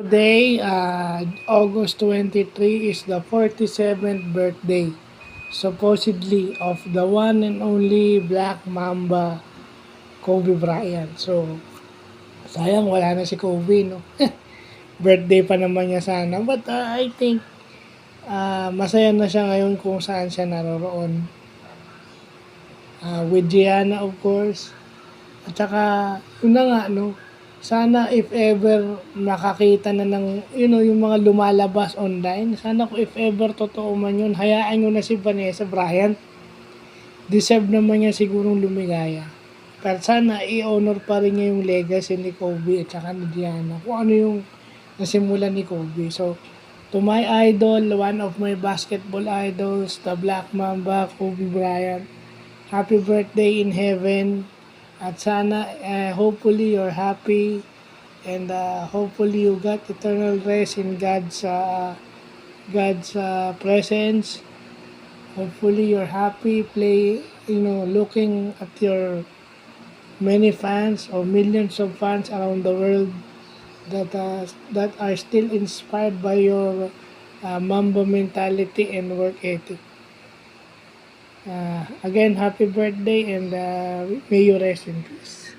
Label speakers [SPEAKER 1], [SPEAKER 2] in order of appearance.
[SPEAKER 1] today, August 23, is the 47th birthday, supposedly, of the one and only Black Mamba, Kobe Bryant. So, sayang wala na si Kobe, no? Birthday pa naman niya sana. But I think masaya na siya ngayon kung saan siya naroroon. With Gianna, of course. At saka, yun na nga, no? Sana if ever makakita na ng, yung mga lumalabas online, sana kung if ever totoo man yun, hayaan nyo na si Vanessa Bryant. Deserve naman niya sigurong lumigaya. Pero sana i-honor pa rin niya yung legacy ni Kobe at saka ni Gianna. Kung ano yung nasimula ni Kobe. So, to my idol, one of my basketball idols, the Black Mamba, Kobe Bryant, happy birthday in heaven. At sana, hopefully you're happy and hopefully you got eternal rest in God's presence. Hopefully you're happy looking at your many fans or millions of fans around the world that are still inspired by your Mamba mentality and work ethic. Again, happy birthday and may you rest in peace.